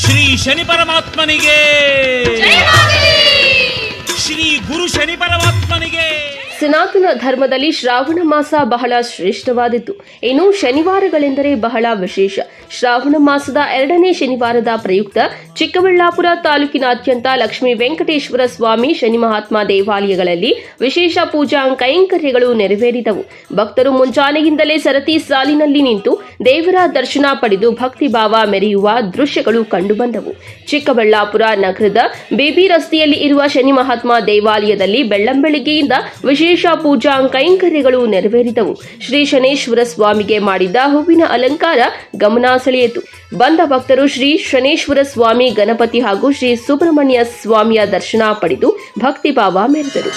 ಶ್ರೀ ಶನಿ ಪರಮಾತ್ಮನಿಗೆ, ಶ್ರೀ ಗುರು ಶನಿ ಪರಮಾತ್ಮನಿಗೆ. ಸನಾತನ ಧರ್ಮದಲ್ಲಿ ಶ್ರಾವಣ ಮಾಸ ಬಹಳ ಶ್ರೇಷ್ಠವಾದದ್ದು. ಇನ್ನು ಶನಿವಾರಗಳೆಂದರೆ ಬಹಳ ವಿಶೇಷ. ಶ್ರಾವಣ ಮಾಸದ 2ನೇ ಶನಿವಾರದ ಪ್ರಯುಕ್ತ ಚಿಕ್ಕಬಳ್ಳಾಪುರ ತಾಲೂಕಿನಾದ್ಯಂತ ಲಕ್ಷ್ಮೀ ವೆಂಕಟೇಶ್ವರ ಸ್ವಾಮಿ ಶನಿ ಮಹಾತ್ಮ ದೇವಾಲಯಗಳಲ್ಲಿ ವಿಶೇಷ ಪೂಜಾ ಕೈಂಕರ್ಯಗಳು ನೆರವೇರಿದವು. ಭಕ್ತರು ಮುಂಜಾನೆಯಿಂದಲೇ ಸರತಿ ಸಾಲಿನಲ್ಲಿ ನಿಂತು ದೇವರ ದರ್ಶನ ಪಡೆದು ಭಕ್ತಿಭಾವ ಮೆರೆಯುವ ದೃಶ್ಯಗಳು ಕಂಡುಬಂದವು. ಚಿಕ್ಕಬಳ್ಳಾಪುರ ನಗರದ ಬೇಬಿ ರಸ್ತೆಯಲ್ಲಿ ಇರುವ ಶನಿ ಮಹಾತ್ಮ ದೇವಾಲಯದಲ್ಲಿ ಬೆಳ್ಳಂಬೆಳಗ್ಗೆಯಿಂದ ವಿಶೇಷ ಪೂಜಾ ಕೈಂಕರ್ಯಗಳು ನೆರವೇರಿದವು. ಶ್ರೀ ಶನೇಶ್ವರ ಸ್ವಾಮಿಗೆ ಮಾಡಿದ್ದ ಹೂವಿನ ಅಲಂಕಾರ ಗಮನ ಸೆಳೆಯಿತು. ಬಂದ ಭಕ್ತರು ಶ್ರೀ ಶನೇಶ್ವರ ಸ್ವಾಮಿ, ಗಣಪತಿ ಹಾಗೂ ಶ್ರೀ ಸುಬ್ರಹ್ಮಣ್ಯ ಸ್ವಾಮಿಯ ದರ್ಶನ ಪಡೆದು ಭಕ್ತಿಭಾವ ಮೆರೆದರು.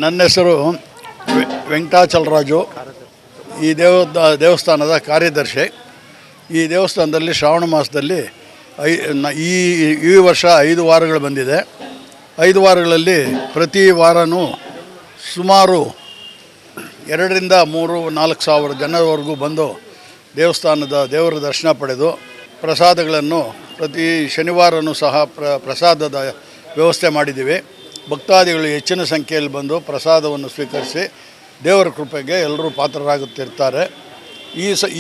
ನನ್ನ ಹೆಸರು ವೆಂಕಟಾಚಲರಾಜು. ಈ ದೇವಸ್ಥಾನದ ಕಾರ್ಯದರ್ಶಿ. ಈ ದೇವಸ್ಥಾನದಲ್ಲಿ ಶ್ರಾವಣ ಮಾಸದಲ್ಲಿ ಈ ವರ್ಷ 5 ವಾರಗಳು ಬಂದಿದೆ. 5 ವಾರಗಳಲ್ಲಿ ಪ್ರತಿ ವಾರವೂ ಸುಮಾರು 2,000 3,000 4,000 ಜನರವರೆಗೂ ಬಂದು ದೇವರ ದರ್ಶನ ಪಡೆದು ಪ್ರಸಾದಗಳನ್ನು ಪ್ರತಿ ಶನಿವಾರವೂ ಸಹ ಪ್ರಸಾದದ ವ್ಯವಸ್ಥೆ ಮಾಡಿದ್ದೀವಿ. ಭಕ್ತಾದಿಗಳು ಹೆಚ್ಚಿನ ಸಂಖ್ಯೆಯಲ್ಲಿ ಬಂದು ಪ್ರಸಾದವನ್ನು ಸ್ವೀಕರಿಸಿ ದೇವರ ಕೃಪೆಗೆ ಎಲ್ಲರೂ ಪಾತ್ರರಾಗುತ್ತಿರ್ತಾರೆ.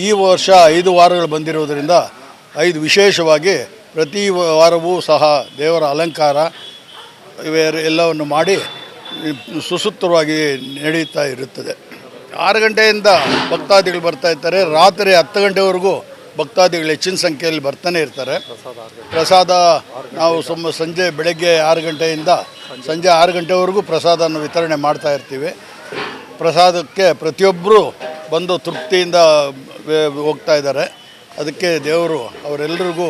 ಈ ವರ್ಷ 5 ವಾರಗಳು ಬಂದಿರುವುದರಿಂದ 5 ವಿಶೇಷವಾಗಿ ಪ್ರತಿ ವಾರವೂ ಸಹ ದೇವರ ಅಲಂಕಾರ ಎಲ್ಲವನ್ನು ಮಾಡಿ ಸುಸೂತ್ರವಾಗಿ ನಡೀತಾ ಇರುತ್ತದೆ. 6 ಗಂಟೆಯಿಂದ ಭಕ್ತಾದಿಗಳು ಬರ್ತಾ ಇರ್ತಾರೆ. ರಾತ್ರಿ 10 ಗಂಟೆವರೆಗೂ ಭಕ್ತಾದಿಗಳು ಹೆಚ್ಚಿನ ಸಂಖ್ಯೆಯಲ್ಲಿ ಬರ್ತಾನೆ ಇರ್ತಾರೆ. ಪ್ರಸಾದ ನಾವು ಬೆಳಗ್ಗೆ 6 ಗಂಟೆಯಿಂದ ಸಂಜೆ 6 ಗಂಟೆವರೆಗೂ ಪ್ರಸಾದವನ್ನು ವಿತರಣೆ ಮಾಡ್ತಾ ಇರ್ತೀವಿ. ಪ್ರಸಾದಕ್ಕೆ ಪ್ರತಿಯೊಬ್ಬರು ಬಂದು ತೃಪ್ತಿಯಿಂದ ಹೋಗ್ತಾ ಇದ್ದಾರೆ. ಅದಕ್ಕೆ ದೇವರು ಅವರೆಲ್ಲರಿಗೂ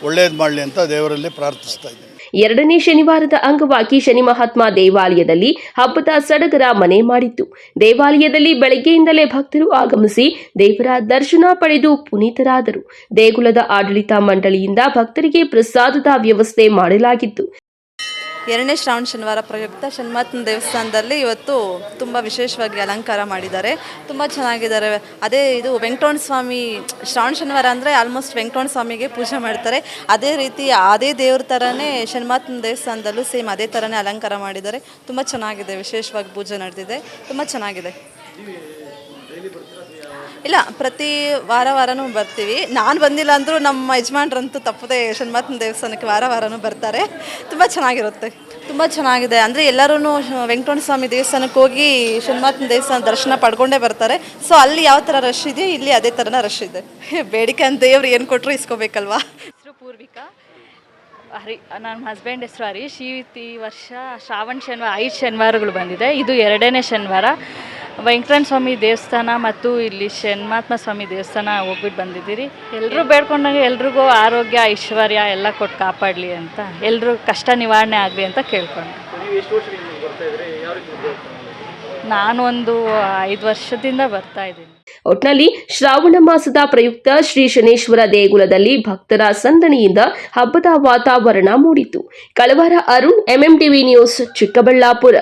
ಒಳ್ಳೆಯದು ಮಾಡಲಿ ಅಂತ ದೇವರಲ್ಲಿ ಪ್ರಾರ್ಥಿಸ್ತಾ ಇದ್ದೀನಿ. ಎರಡನೇ ಶನಿವಾರದ ಅಂಗವಾಗಿ ಶನಿ ಮಹಾತ್ಮ ದೇವಾಲಯದಲ್ಲಿ ಹಬ್ಬದ ಸಡಗರ ಮನೆ ಮಾಡಿತ್ತು. ದೇವಾಲಯದಲ್ಲಿ ಬೆಳಗ್ಗೆಯಿಂದಲೇ ಭಕ್ತರು ಆಗಮಿಸಿ ದೇವರ ದರ್ಶನ ಪಡೆದು ಪುನೀತರಾದರು. ದೇಗುಲದ ಆಡಳಿತ ಮಂಡಳಿಯಿಂದ ಭಕ್ತರಿಗೆ ಪ್ರಸಾದದ ವ್ಯವಸ್ಥೆ ಮಾಡಲಾಗಿತ್ತು. ಎರಡನೇ ಶ್ರಾವಣ ಶನಿವಾರ ಪ್ರಯುಕ್ತ ಶನಿಮಹಾತ್ಮನ ದೇವಸ್ಥಾನದಲ್ಲಿ ಇವತ್ತು ತುಂಬ ವಿಶೇಷವಾಗಿ ಅಲಂಕಾರ ಮಾಡಿದ್ದಾರೆ. ತುಂಬ ಚೆನ್ನಾಗಿದ್ದಾರೆ. ಅದೇ ಇದು ವೆಂಕಟರಮಣ ಸ್ವಾಮಿ ಶ್ರಾವಣ ಶನಿವಾರ ಅಂದರೆ ಆಲ್ಮೋಸ್ಟ್ ವೆಂಕಟರಮಣ ಸ್ವಾಮಿಗೆ ಪೂಜೆ ಮಾಡ್ತಾರೆ. ಅದೇ ರೀತಿ ಅದೇ ದೇವ್ರ ಥರನೇ ಶನಿಮಹಾತ್ಮನ ದೇವಸ್ಥಾನದಲ್ಲೂ ಸೇಮ್ ಅದೇ ಥರನೇ ಅಲಂಕಾರ ಮಾಡಿದ್ದಾರೆ. ತುಂಬ ಚೆನ್ನಾಗಿದೆ. ವಿಶೇಷವಾಗಿ ಪೂಜೆ ನಡೆದಿದೆ. ತುಂಬ ಚೆನ್ನಾಗಿದೆ. ಇಲ್ಲ, ಪ್ರತಿ ವಾರನೂ ಬರ್ತೀವಿ. ನಾನು ಬಂದಿಲ್ಲ ಅಂದರೂ ನಮ್ಮ ಯಜಮಾನ್ರಂತೂ ತಪ್ಪದೆ ಶನಿಮಹಾತ್ಮನ ದೇವಸ್ಥಾನಕ್ಕೆ ವಾರನೂ ಬರ್ತಾರೆ. ತುಂಬ ಚೆನ್ನಾಗಿರುತ್ತೆ. ತುಂಬ ಚೆನ್ನಾಗಿದೆ. ಅಂದರೆ ಎಲ್ಲರೂ ವೆಂಕಟರಮಣ ಸ್ವಾಮಿ ದೇವಸ್ಥಾನಕ್ಕೆ ಹೋಗಿ ಶನಿಮಹಾತ್ಮನ ದೇವಸ್ಥಾನ ದರ್ಶನ ಪಡ್ಕೊಂಡೇ ಬರ್ತಾರೆ. ಸೊ ಅಲ್ಲಿ ಯಾವ ಥರ ರಶ್ ಇದೆಯೋ ಇಲ್ಲಿ ಅದೇ ಥರನ ರಶ್ ಇದೆ. ಬೇಡಿಕೆ ಅಂತ ದೇವ್ರು ಏನು ಕೊಟ್ಟರು ಇಸ್ಕೋಬೇಕಲ್ವಾ. ಹೆಸರು ಪೂರ್ವಿಕಾ. ನನ್ನ ಹಸ್ಬೆಂಡ್ ಹೆಸರು ಹರೀಶ್. ಈ ವರ್ಷ ಶ್ರಾವಣ ಶನಿವಾರ 5 ಶನಿವಾರಗಳು ಬಂದಿದೆ. ಇದು 2ನೇ ಶನಿವಾರ. ವೆಂಕಟರಮಣ ಸ್ವಾಮಿ ದೇವಸ್ಥಾನ ಮತ್ತು ಇಲ್ಲಿ ಶನಿಮಹಾತ್ಮ ಸ್ವಾಮಿ ದೇವಸ್ಥಾನ ಹೋಗ್ಬಿಟ್ಟು ಬಂದಿದ್ದೀರಿ. ಎಲ್ಲರೂ ಬೇಡ್ಕೊಂಡಂಗೆ ಎಲ್ರಿಗೂ ಆರೋಗ್ಯ ಐಶ್ವರ್ಯ ಎಲ್ಲ ಕೊಟ್ಟು ಕಾಪಾಡಲಿ ಅಂತ, ಎಲ್ಲರೂ ಕಷ್ಟ ನಿವಾರಣೆ ಆಗಲಿ ಅಂತ ಕೇಳ್ಕೊಂಡು. ನಾನು ಒಂದು 5 ವರ್ಷದಿಂದ ಬರ್ತಾ ಇದ್ದೀನಿ. ಒಟ್ನಲ್ಲಿ ಶ್ರಾವಣ ಮಾಸದ ಪ್ರಯುಕ್ತ ಶ್ರೀ ಶನೇಶ್ವರ ದೇಗುಲದಲ್ಲಿ ಭಕ್ತರ ಸಂದಣಿಯಿಂದ ಹಬ್ಬದ ವಾತಾವರಣ ಮೂಡಿತು. ಕಳವಾರ ಅರುಣ್, MMTV ನ್ಯೂಸ್, ಚಿಕ್ಕಬಳ್ಳಾಪುರ.